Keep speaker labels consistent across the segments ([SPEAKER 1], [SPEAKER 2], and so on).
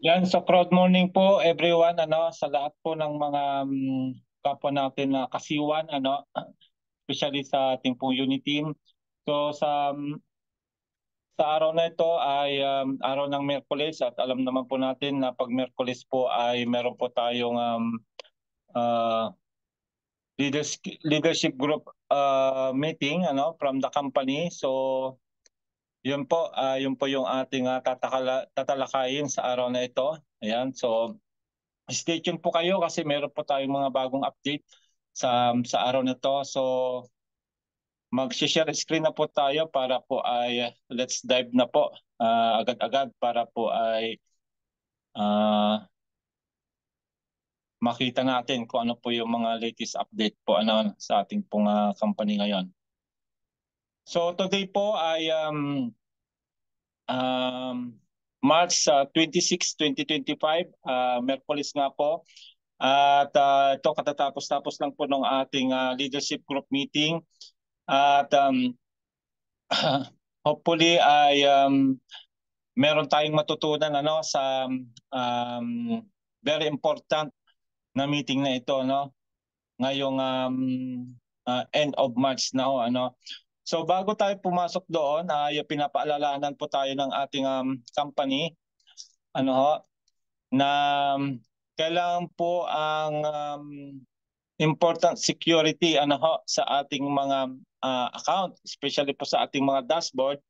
[SPEAKER 1] Yan, so crowd morning po everyone, sa lahat po ng mga kapwa natin na kasiwan, especially sa ating pong unit team. So sa araw na ito ay araw ng Miyerkules at alam naman po natin na pag Miyerkules po ay meron po tayong uh, leadership group meeting from the company. So yun po yung ating tatalakayin sa araw na ito. Ayan, so stay tuned po kayo kasi meron po tayong mga bagong update sa araw na to. So mag-share screen na po tayo para po ay let's dive na po agad-agad para po ay makita natin kung ano po yung mga latest update po sa ating pong company ngayon. So today po ay March 26, 2025, Merkulis nga po. At ito katatapos-tapos lang po ng ating leadership group meeting. At hopefully ay meron tayong matutunan sa very important na meeting na ito ngayong end of March na So bago tayo pumasok doon ay pinapaalalahanan po tayo ng ating company na kailangan po ang important security sa ating mga account, especially po sa ating mga dashboard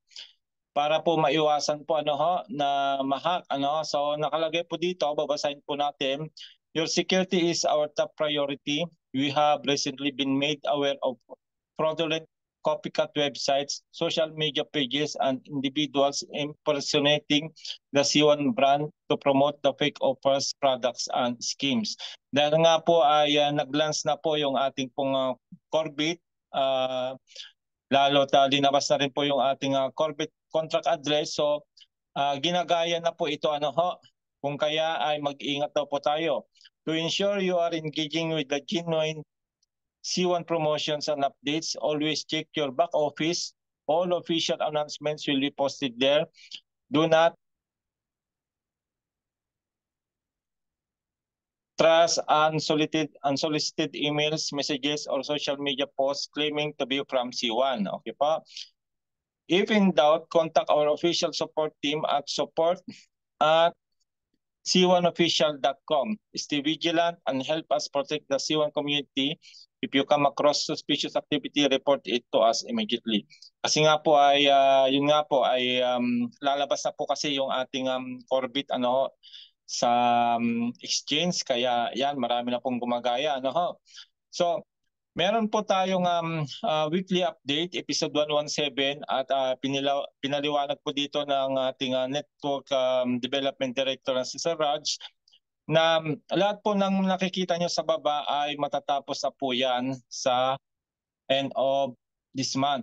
[SPEAKER 1] para po maiwasan po na ma-hack So nakalagay po dito, babasahin po natin. Your security is our top priority. We have recently been made aware of fraudulent copycat websites, social media pages, and individuals impersonating the C1 brand to promote the fake offers, products, and schemes. Dahil nga po ay nag-launch na po yung ating pong Corbit, lalo linabas na rin po yung ating Corbit contract address. So ginagaya na po ito kung kaya ay mag-ingat daw po tayo. To ensure you are engaging with the genuine C1 promotions and updates, always check your back office. All official announcements will be posted there. Do not trust unsolicited emails, messages, or social media posts claiming to be from C1. Okay pa? If in doubt, contact our official support team at support@c1official.com. Stay vigilant and help us protect the C1 community. If you come across suspicious activity, report it to us immediately. Kasi nga po ay yun nga po ay lalabas na po kasi yung ating Corbit sa exchange, kaya yan marami na pong gumagaya So meron po tayong weekly update, episode 117, at pinaliwanag po dito ng ating network development director na si Sir Raj na lahat po ng nakikita nyo sa baba ay matatapos na po yan sa end of this month,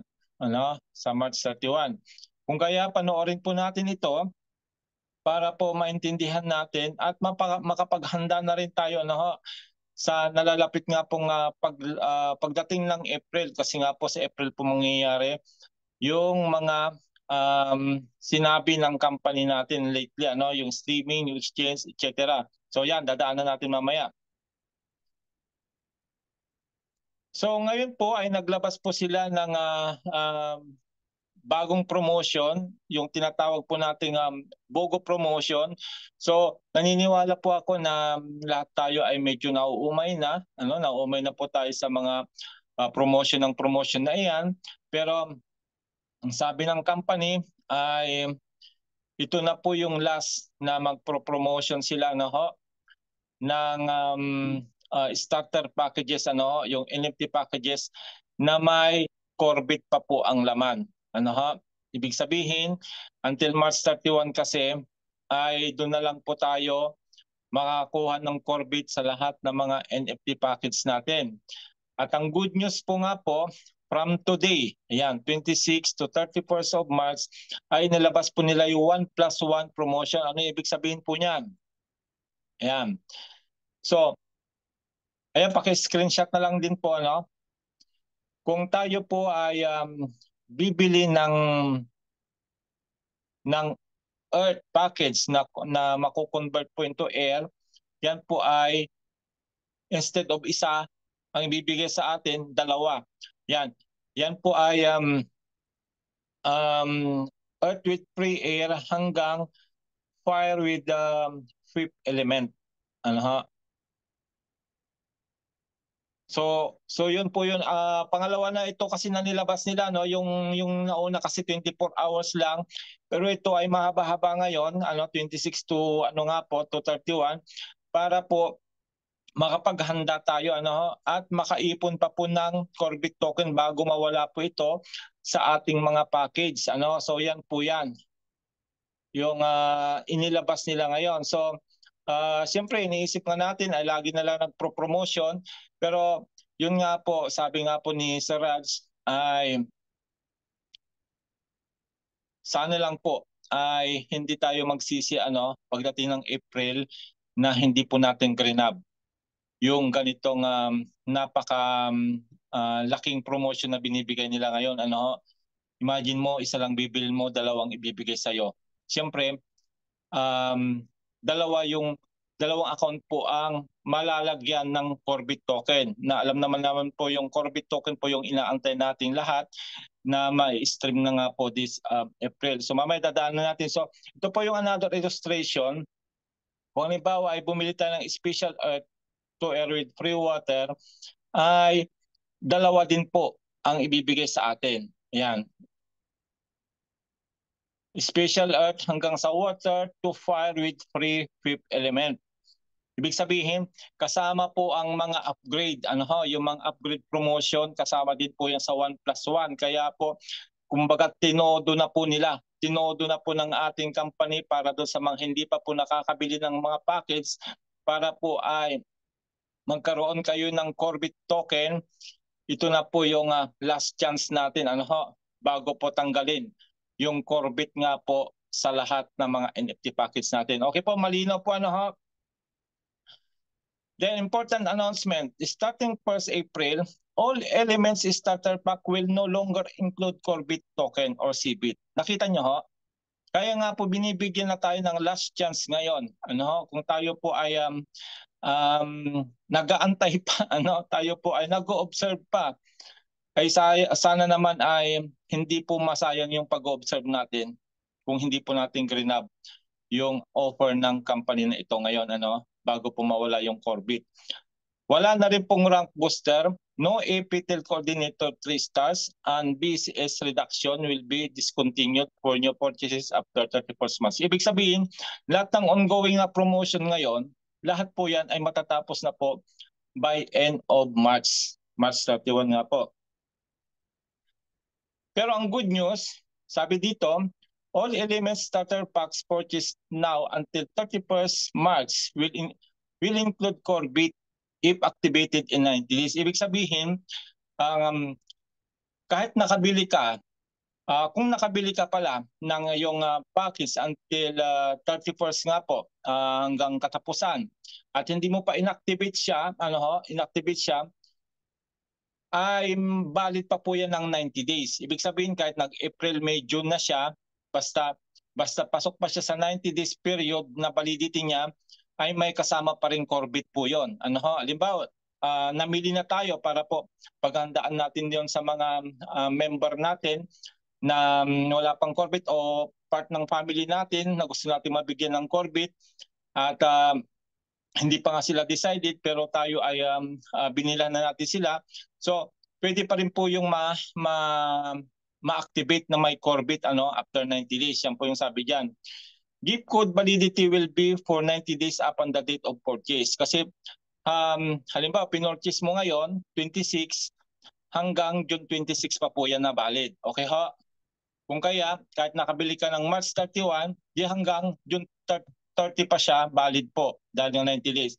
[SPEAKER 1] sa March 31. Kung kaya panoorin po natin ito para po maintindihan natin at makapaghanda na rin tayo sa nalalapit nga pong pagdating ng April, kasi nga po sa April po mangyayari yung mga sinabi ng company natin lately, yung streaming, yung exchange, etc. So yan, dadaanan natin mamaya. So ngayon po ay naglabas po sila ng bagong promotion, yung tinatawag po nating BOGO promotion. So naniniwala po ako na lahat tayo ay medyo nauumay na, nauumay na po tayo sa mga promotion na iyan. Pero ang sabi ng company ay ito na po yung last na magpro-promotion sila ng starter packages, yung NFT packages na may Corbit pa po ang laman. Ibig sabihin, until March 31 kasi ay doon na lang po tayo makakuha ng Corbit sa lahat ng mga NFT package natin. At ang good news po nga po, from today, ayan, 26 to 31st of March, ay nilabas po nila yung 1+1 promotion. Ano ibig sabihin po niyan? Ayan. So, ayan, paki-screenshot na lang din po, Kung tayo po ay bibili ng Earth package na mako-convert po into air, yan po ay instead of isa, ang ibibigay sa atin, dalawa. Yan. Yan po ay earth with free air hanggang fire with fifth element. Ano ha? So yun po yun. Pangalawa na ito kasi na nilabas nila, no, yung nauna kasi 24 hours lang. Pero ito ay mahaba-haba ngayon, 26 to ano nga po to 31 para po makapaghanda tayo at makaipon pa po ng Corvette token bago mawala po ito sa ating mga package. So yan po yan. Yung inilabas nila ngayon. So siyempre iniisip nga natin ay lagi na lang nagpro-promotion, pero yun nga po, sabi nga po ni Sir Raj ay sana lang po ay hindi tayo magsisi pagdating ng April na hindi po natin grinab yung ganitong napaka laking promotion na binibigay nila ngayon. Imagine mo, isa lang bibilin mo, dalawang ibibigay sa'yo. Siyempre, dalawang account po ang malalagyan ng Corvette token. Na alam naman po yung Corvette token po yung inaantay nating lahat na ma-stream na nga po this April. So mamaya dadaanan natin. So ito po yung another illustration. Kung halimbawa ay bumili tayo ng special earth to air with free water, ay dalawa din po ang ibibigay sa atin. Ayan. Special earth hanggang sa water to fire with free fifth element. Ibig sabihin, kasama po ang mga upgrade. Yung mga upgrade promotion, kasama din po yan sa 1+1. Kaya po, kumbaga tinodo na po nila. Tinodo na po ng ating company para doon sa mga hindi pa po nakakabili ng mga package para po ay magkaroon kayo ng Corvette token. Ito na po yung last chance natin bago po tanggalin yung Corvette nga po sa lahat ng mga NFT package natin. Okay po, malinaw po Then important announcement, starting 1st April, all elements starter pack will no longer include Corvette token or CBIT. Nakita nyo Kaya nga po binibigyan na tayo ng last chance ngayon. Kung tayo po ay nag-aantay pa, tayo po ay nag-o-observe pa, ay sana naman ay hindi po masayang yung pag-o-observe natin kung hindi po natin grinab yung offer ng company na ito ngayon bago po mawala yung Corvette. Wala na rin pong rank booster, no APTEL coordinator 3 stars, and BCS reduction will be discontinued for new purchases after 31st months. Ibig sabihin, lahat ng ongoing na promotion ngayon, lahat po yan ay matatapos na po by end of March. March 31 nga po. Pero ang good news, sabi dito, all elements starter packs purchased now until 31st March will include Corvette if activated in 90 days. Ibig sabihin, kahit nakabili ka, kung nakabili ka pala ng iyong package until 31st nga po, hanggang katapusan, at hindi mo pa inactivate siya, ay valid pa po yan ng 90 days. Ibig sabihin kahit nag-April, May, June na siya, basta pasok pa siya sa 90 days period na validity niya, ay may kasama pa rin Corvette po yon. Halimbawa, namili na tayo para po paghandaan natin yon sa mga member natin na wala pang Corvette o part ng family natin na gusto natin mabigyan ng Corvette at hindi pa nga sila decided pero tayo ay binila na natin sila. So pwede pa rin po yung ma-activate na may Corvette after 90 days. Yan po yung sabi diyan. Gift code validity will be for 90 days upon the date of purchase. Kasi halimbawa pinorchase mo ngayon 26 hanggang June 26 pa po yan na valid. Okay ho? Kung kaya kahit nakabili ka ng March 31, di hanggang June 30 pa siya valid po dahil yung 90 days.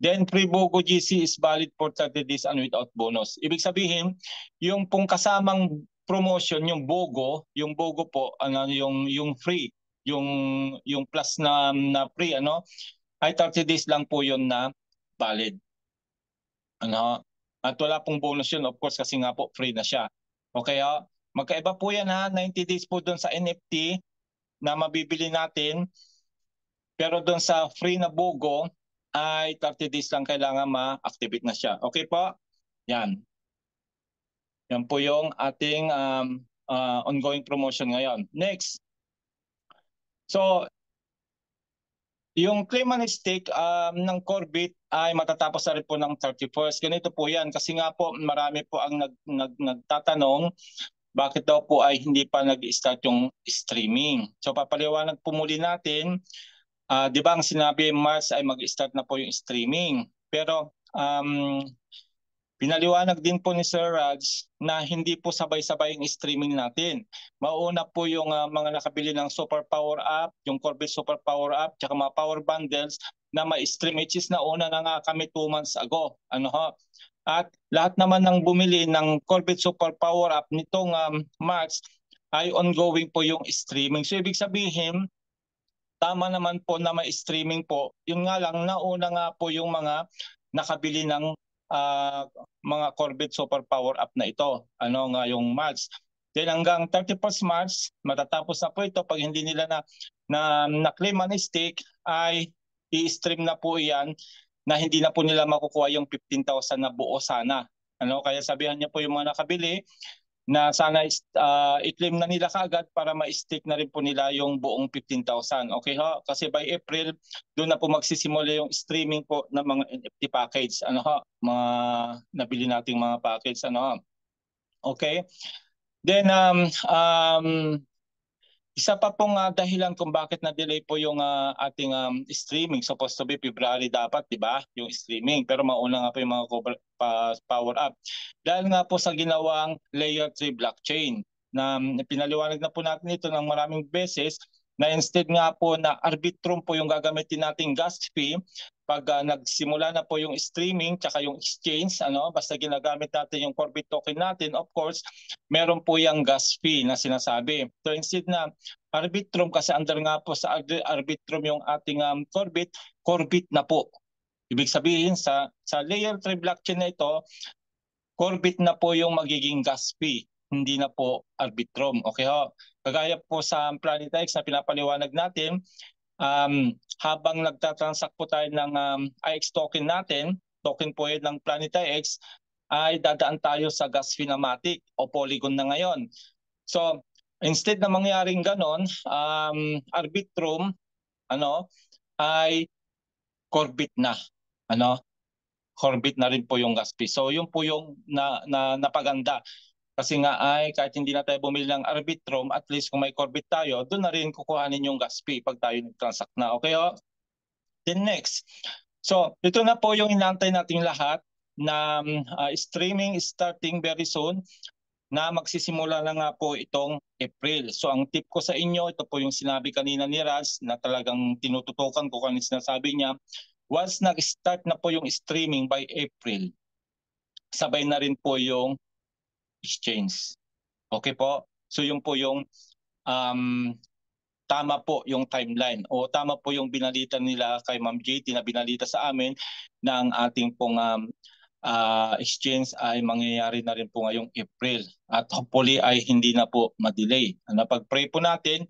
[SPEAKER 1] Then pre-BOGO GC is valid for 30 days and without bonus. Ibig sabihin, yung pong kasamang promotion, yung BOGO po, yung free, yung plus na free, ay 30 days lang po yun na valid. At wala pong bonus yun, of course, kasi nga po free na siya. Okay, magkaiba po yan 90 days po doon sa NFT. na mabibili natin. Pero doon sa free na BOGO ay 30 days lang kailangan ma-activate na siya. Okay po? Yan. Yan po yung ating ongoing promotion ngayon. Next. So, yung claim and stake ng Corbit ay matatapos na rin po ng 31st. Ganito po yan. Kasi nga po marami po ang nagtatanong bakit daw po ay hindi pa nag-start yung streaming. So papaliwanag po muli natin. Di ba ang sinabi March ay mag-start na po yung streaming. Pero pinaliwanag din po ni Sir Raj na hindi po sabay-sabay yung streaming natin. Mauna po yung mga nakabili ng Super Power App, yung Corbit Super Power App, tsaka mga power bundles na ma-stream, which is nauna na nga kami 2 months ago. Ano ho? At lahat naman ng bumili ng Corbit Super Power App nitong March ay ongoing po yung streaming. So ibig sabihin, tama naman po na may streaming po. Yun nga lang, nauna nga po yung mga nakabili ng mga Corbit Super Power Up na ito. Ano nga yung March. Then hanggang 31st March, matatapos na po ito. Pag hindi nila na-claim ang stake, ay i-stream na po yan na hindi na po nila makukuha yung 15,000 na buo sana. Ano, kaya sabihan niyo po yung mga nakabili na sana i-claim na nila kaagad para ma-stake na rin po nila yung buong 15,000. Okay ho? Kasi by April, doon na po magsisimula yung streaming po ng mga NFT package. Ano ho? Mga nabili nating mga package. Ano ho? Okay? Then, isa pa pong dahilan kung bakit na-delay po yung ating streaming. Supposed to be February dapat, di ba? Yung streaming. Pero mauna nga po yung mga power up. Dahil nga po sa ginawang layer 3 blockchain na pinaliwanag na po natin ito ng maraming beses na instead nga po na Arbitrum po yung gagamitin nating gas fee pag nagsimula na po yung streaming tsaka yung exchange, basta ginagamit natin yung Corbit token natin, of course, meron po yung gas fee na sinasabi. So instead na Arbitrum, kasi under nga po sa Arbitrum yung ating Corbit na po. Ibig sabihin sa layer 3 blockchain na ito, Corbit na po yung magiging gas fee, hindi na po Arbitrum. Okay ho? Kagaya po sa Planetix na pinapaliwanag natin, habang nagtatransact po tayo ng IX token natin, token po yun ng Planetix, ay dadaan tayo sa gas fee na Matic o Polygon na ngayon. So, instead na mangyaring ganon, Arbitrum ay Corbit na. Corbit na rin po yung gas fee. So, yun po yung napaganda. Kasi nga ay kahit hindi na tayo bumili ng Arbitrum, at least kung may Corbit tayo, doon na rin kukuhanin yung gas fee pag tayo nag-transact na. Okay ho? Then next. So, ito na po yung inaantay nating lahat na streaming starting very soon na magsisimula na nga po itong April. So, ang tip ko sa inyo, ito po yung sinabi kanina ni Raz na talagang tinututukan ko kanina sinasabi niya, once nag-start na po yung streaming by April, sabay na rin po yung exchange. Okay po? So yun po yung tama po yung timeline o tama po yung binalita nila kay Ma'am JT na binalita sa amin na ang ating pong exchange ay mangyayari na rin po ngayong April. At hopefully ay hindi na po ma-delay. Pag-pray po natin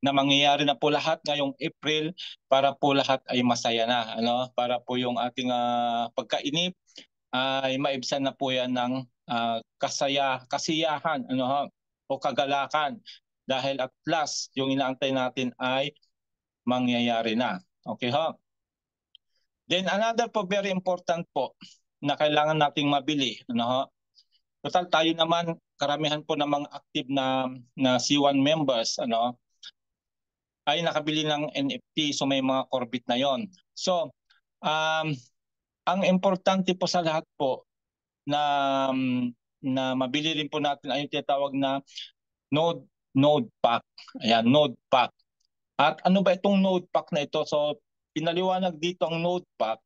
[SPEAKER 1] na mangyayari na po lahat ngayong April para po lahat ay masaya na. Para po yung ating pagkainip ay maibsan na po yan ng kasiyahan o kagalakan dahil at last yung inaantay natin ay mangyayari na. Okay ho? Then another po very important po na kailangan nating mabili. Total tayo naman, karamihan po ng mga active na C1 members ay nakabili ng NFT, so may mga Corbit na yon. So ang importante po sa lahat po na mabili rin po natin ay yung tinatawag na node pack. Ayan, node pack. At ano ba itong node pack na ito? So pinaliwanag dito ang node pack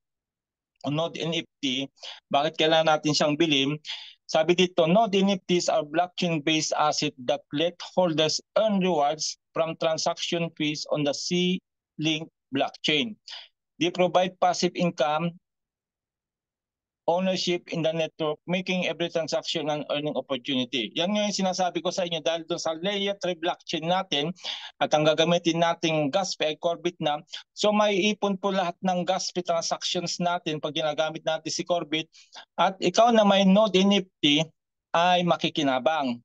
[SPEAKER 1] o node NFT. Bakit kailangan natin siyang bilhin? Sabi dito, node NFTs are blockchain-based asset that let holders earn rewards from transaction fees on the C-Link blockchain. They provide passive income ownership in the network, making every transaction an earning opportunity. Yan nga yung sinasabi ko sa inyo dahil doon sa layer 3 blockchain natin at ang gagamitin nating gas fee ay Corbit na. So may ipon po lahat ng gas fee transactions natin pag ginagamit natin si Corbit at ikaw na may node NFT ay makikinabang.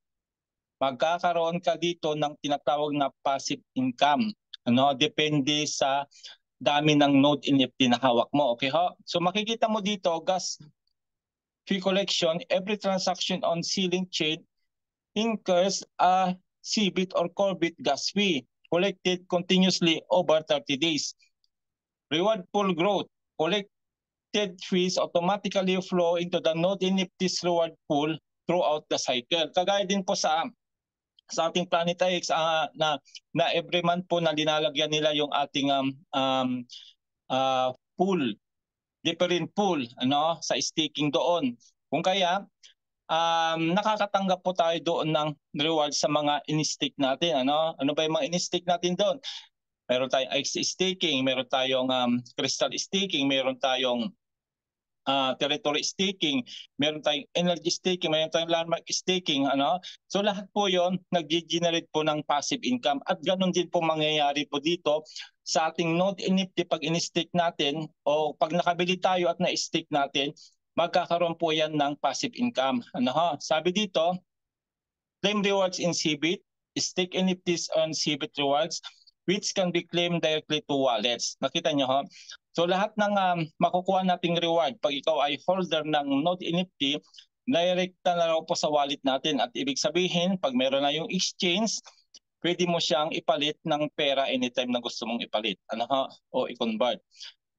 [SPEAKER 1] Magkakaroon ka dito ng tinatawag na passive income. Depende sa dami ng node NFT na hawak mo. Okay ho? So makikita mo dito, gas fee collection, every transaction on Sealink chain incurs a CBIT or Corbit gas fee collected continuously over 30 days. Reward pool growth, collected fees automatically flow into the node NFT's reward pool throughout the cycle. Kagaya din po sa ating PlanetX na every month po na linalagyan nila yung ating pool, different pool sa staking doon. Kung kaya nakakatanggap po tayo doon ng reward sa mga in-stake natin. Ano ba yung mga in-stake natin doon? Meron tayong X staking, meron tayong crystal staking, meron tayong territory staking, meron tayong energy staking, meron tayong landmark staking, So lahat po 'yon nag-generate po ng passive income at ganoon din po mangyayari po dito sa ating node NFT pag in-stake natin o pag nakabili tayo at na-stake natin, magkakaroon po yan ng passive income. Sabi dito, claim rewards in CBIT, stake NFTs on CBIT rewards which can be claimed directly to wallets. Nakita nyo ho? So lahat ng makukuha nating reward pag ikaw ay holder ng node NFT, direkta na raw po sa wallet natin at ibig sabihin pag meron na yung exchange, pwede mo siyang ipalit ng pera anytime na gusto mong ipalit o i-convert.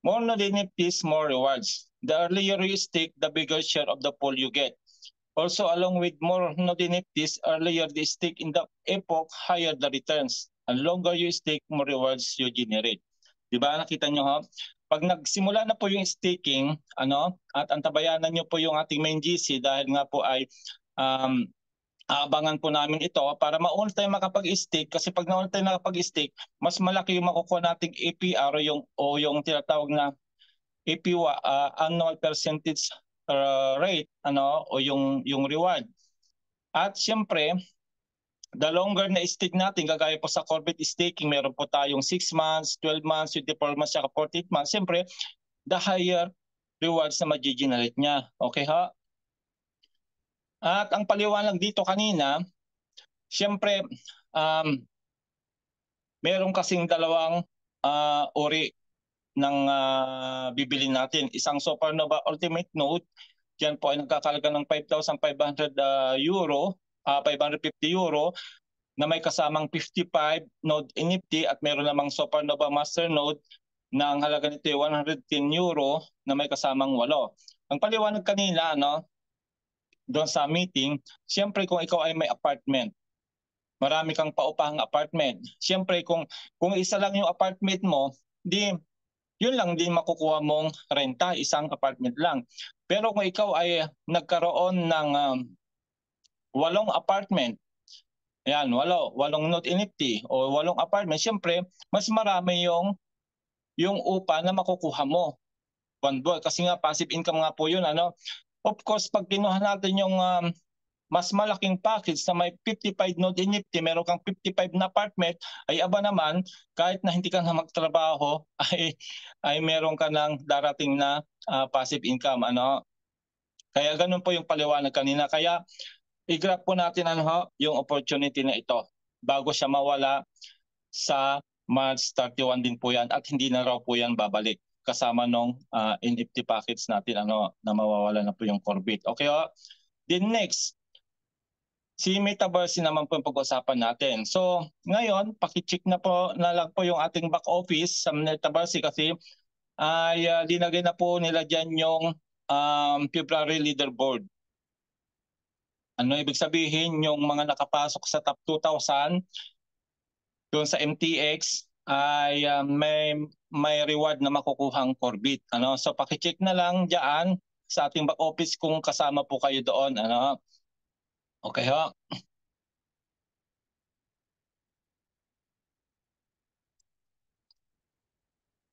[SPEAKER 1] More node NFTs, more rewards. The earlier you stake, the bigger share of the pool you get. Also, along with more node NFTs, earlier the stake in the epoch, higher the returns. And longer you stake, more rewards you generate. Diba? Nakita nyo ha? Pag nagsimula na po yung staking, at antabayanan nyo po yung ating main GC dahil nga po ay aabangan po namin ito para mauna tayo makapag-stake kasi pag nauna tayo nakapag-stake, mas malaki yung makukuha nating APR o yung tinatawag na APY, annual percentage rate o yung reward. At siyempre, the longer na stake natin, kagaya po sa Corbit staking, meron po tayong 6 months, 12 months, 24 months, 48 months. Siyempre, the higher rewards na ma-generate niya. Okay ha? At ang paliwanag dito kanina, siyempre, meron kasing dalawang uri ng bibili natin. Isang Supernova Ultimate Node, diyan po ay nagkakalaga ng 5,500 euro, 550 euro na may kasamang 55 node NFT at meron namang Supernova Master Node na ang halaga nito ay 110 euro na may kasamang 8. Ang paliwanag kanina doon sa meeting, siyempre kung ikaw ay may apartment, marami kang paupahang apartment. Siyempre kung isa lang yung apartment mo, yun lang din makukuha mong renta, isang apartment lang. Pero kung ikaw ay nagkaroon ng 8 apartment, ayan, 8 node NFT o 8 apartment, siyempre mas marami yung upa na makukuha mo one buwan. Kasi nga passive income nga po yun. Of course, pag kinuha natin yung mas malaking package na may 55 node NFT, meron kang 55 na apartment, ay aba naman, kahit na hindi ka na magtrabaho, ay meron ka ng darating na passive income. Kaya ganun po yung paliwanag kanina. Kaya i-grab po natin yung opportunity na ito bago siya mawala sa March 31 din po yan at hindi na raw po yan babalik kasama nung NFT package natin na mawawala na po yung Corbit. Okay ho? Then next, si Metaverse naman po yung pag-usapan natin. So ngayon, pakicheck na po na lang po yung ating back office sa Metaverse kasi ay linagay na po nila dyan yung February leaderboard. Ano ibig sabihin? Yung mga nakapasok sa top 2,000 doon sa MTX ay may reward na makukuhang Corbit. So pakicheck na lang diyan sa ating back office kung kasama po kayo doon. Okay ho?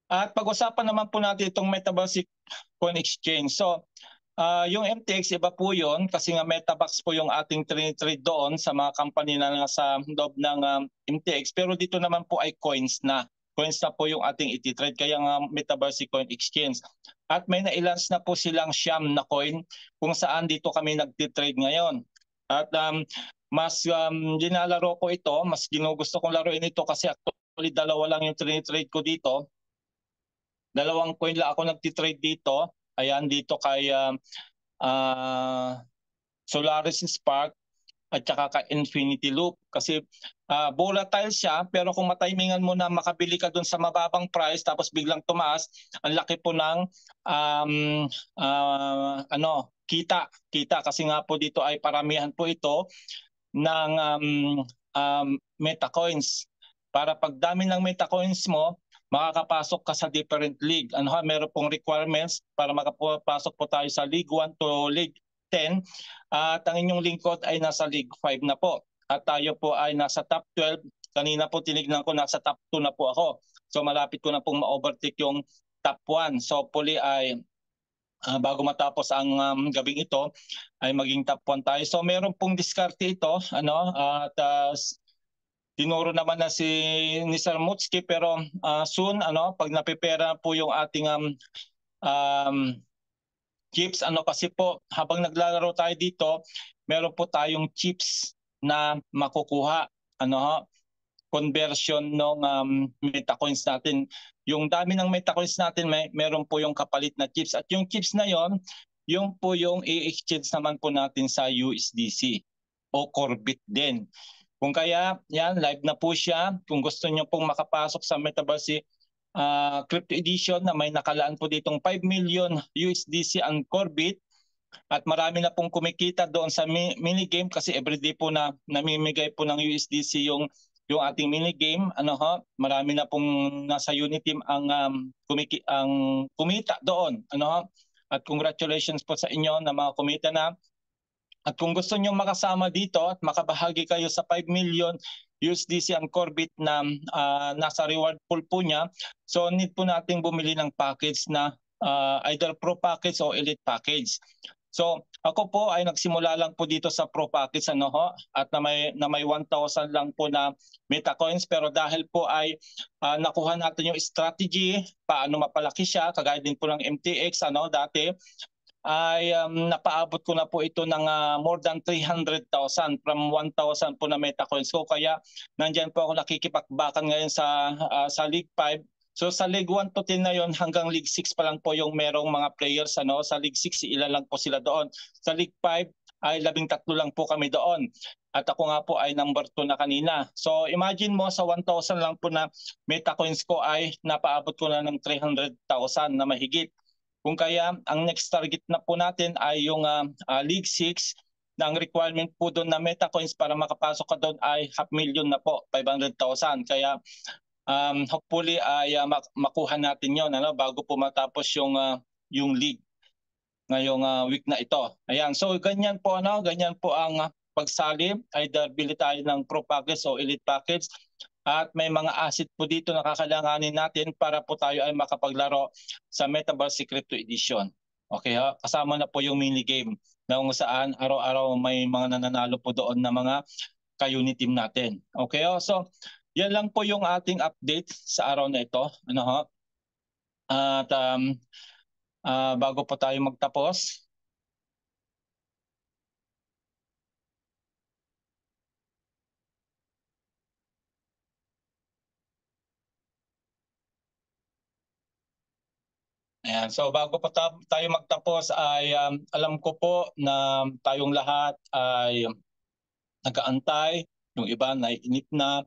[SPEAKER 1] At pag-usapan naman po natin itong Metaverse Coin Exchange. So Yung MTX, iba po yun kasi nga Metabox po yung ating trade doon sa mga company na nasa loob ng MTX. Pero dito naman po ay coins na. Coins na po yung ating iti-trade, kaya nga Metaverse Coin Exchange. At may na-ilance na po silang Sham na coin kung saan dito kami nagtitrade ngayon. At mas dinalaro ko ito, mas ginugusto kong laruin ito kasi actually dalawa lang yung trade ko dito. Dalawang coin lang ako nagtitrade dito. Ayan, dito kay Solaris Spark at saka ka Infinity Loop kasi volatile siya, pero kung matimingan mo na makabili ka dun sa mababang price tapos biglang tumaas, ang laki po ng kita kasi nga po dito ay paramihan po ito ng metacoins. Para pag dami ng metacoins mo, makakapasok ka sa different league. Meron pong requirements para makapasok po tayo sa League 1 to League 10 at ang inyong lingkod ay nasa League 5 na po. At tayo po ay nasa top 12. Kanina po tinignan ko nasa top 2 na po ako. So malapit ko na pong ma-overtake yung top 1. So hopefully ay bago matapos ang gabing ito ay maging top 1 tayo. So meron pong diskarte ito at tinuro naman na ni Sir Mutski, pero soon pag napipera po yung ating chips, kasi po habang naglalaro tayo dito, meron po tayong chips na makukuha, conversion ng metacoins natin. Yung dami ng metacoins natin, meron po yung kapalit na chips, at yung chips na yon, yung po yung i-exchange naman po natin sa USDC o Corbit din. Kung kaya, yan, live na po siya. Kung gusto niyo pong makapasok sa Metaverse Crypto Edition na may nakalaan po ditong 5 million USDC ang Corbit, at marami na pong kumikita doon sa minigame kasi everyday po na namimigay po ng USDC yung ating minigame. Marami na pong nasa Uniteam ang kumita doon. At congratulations po sa inyo na mga kumita na. At kung gusto niyo makasama dito at makabahagi kayo sa 5 million USDC ang Corbit na nasa reward pool po niya, so need po nating bumili ng package na either Pro Package o Elite Package. So ako po ay nagsimula lang po dito sa Pro Package at na may 1,000 lang po na metacoins, pero dahil po ay nakuha natin yung strategy paano mapalaki siya, kagaya din po ng MTX dati, ay napaabot ko na po ito ng more than 300,000 from 1,000 po na metacoins ko. Kaya nandiyan po ako nakikipagbakan ngayon sa League 5. So sa League 1 to 10 na yon, hanggang League 6 pa lang po yung merong mga players. Sa League 6 ilan lang po sila doon. Sa League 5 ay 13 lang po kami doon. At ako nga po ay number 2 na kanina. So imagine mo, sa 1,000 lang po na metacoins ko ay napaabot ko na ng 300,000 na mahigit. Kung kaya, ang next target na po natin ay yung League 6, na ang requirement po doon na metacoins para makapasok ka doon ay 500,000 na po, 500,000. Kaya hopefully ay makuha natin yon bago po matapos yung league ngayong week na ito. Ayan, so ganyan po ang pagsali. Either bili tayo ng Pro Package o Elite Package. At may mga asset po dito na kakailanganin natin para po tayo ay makapaglaro sa Metaverse Crypto Edition. Okay, kasama na po yung mini game na kung saan araw-araw may mga nananalo po doon na mga ka-unit team natin. Okay, so yan lang po yung ating update sa araw na ito. At bago po tayo magtapos, ayan. So bago pa tayo magtapos ay alam ko po na tayong lahat ay nag-aantay, yung iba naiinip na.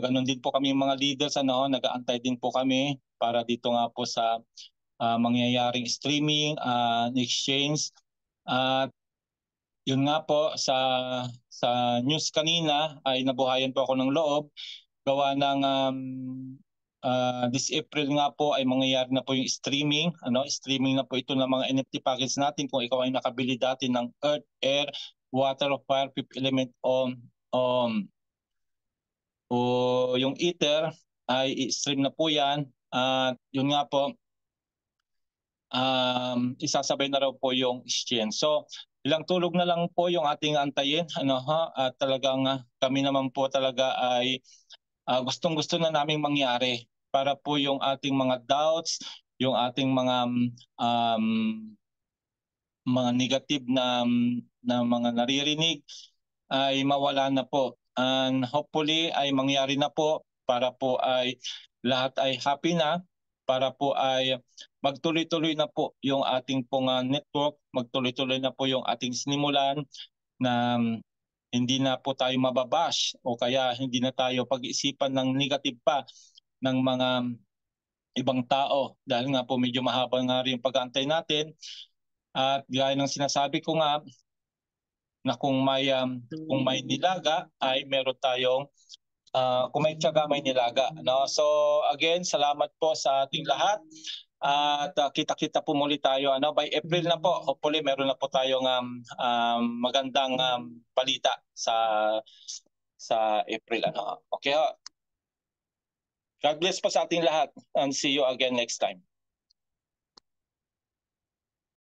[SPEAKER 1] Ganon din po kami mga leaders, nag-aantay din po kami para dito nga po sa mangyayaring streaming, exchange. At yun nga po, sa news kanina ay nabuhayan po ako ng loob. Gawa ng this April nga po ay mangyayari na po yung streaming. Streaming na po ito ng mga NFT package natin. Kung ikaw ay nakabili dati ng Earth, Air, Water, Fire, Fifth Element o yung Ether, ay i-stream na po yan. Yun nga po, isasabay na raw po yung exchange. So ilang tulog na lang po yung ating antayin, at talagang kami naman po talaga ay gustong-gusto na naming mangyari para po yung ating mga doubts, yung ating mga negative na mga naririnig ay mawala na po. And hopefully ay mangyari na po para po ay lahat ay happy na, para po ay magtuloy-tuloy na po yung ating pong network, magtuloy-tuloy na po yung ating sinimulan na hindi na po tayo mababash o kaya hindi na tayo pag-isipan ng negative pa ng mga ibang tao dahil nga po medyo mahaba nga rin yung pag-aantay natin. At gaya ng sinasabi ko nga na kung may nilaga ay meron tayong kung may tiyaga may nilaga, no? So again, salamat po sa ating lahat. At kita-kita po muli tayo by April na po. Hopefully meron na po tayong magandang balita sa April Okay ho. God bless po sa ating lahat and see you again next time.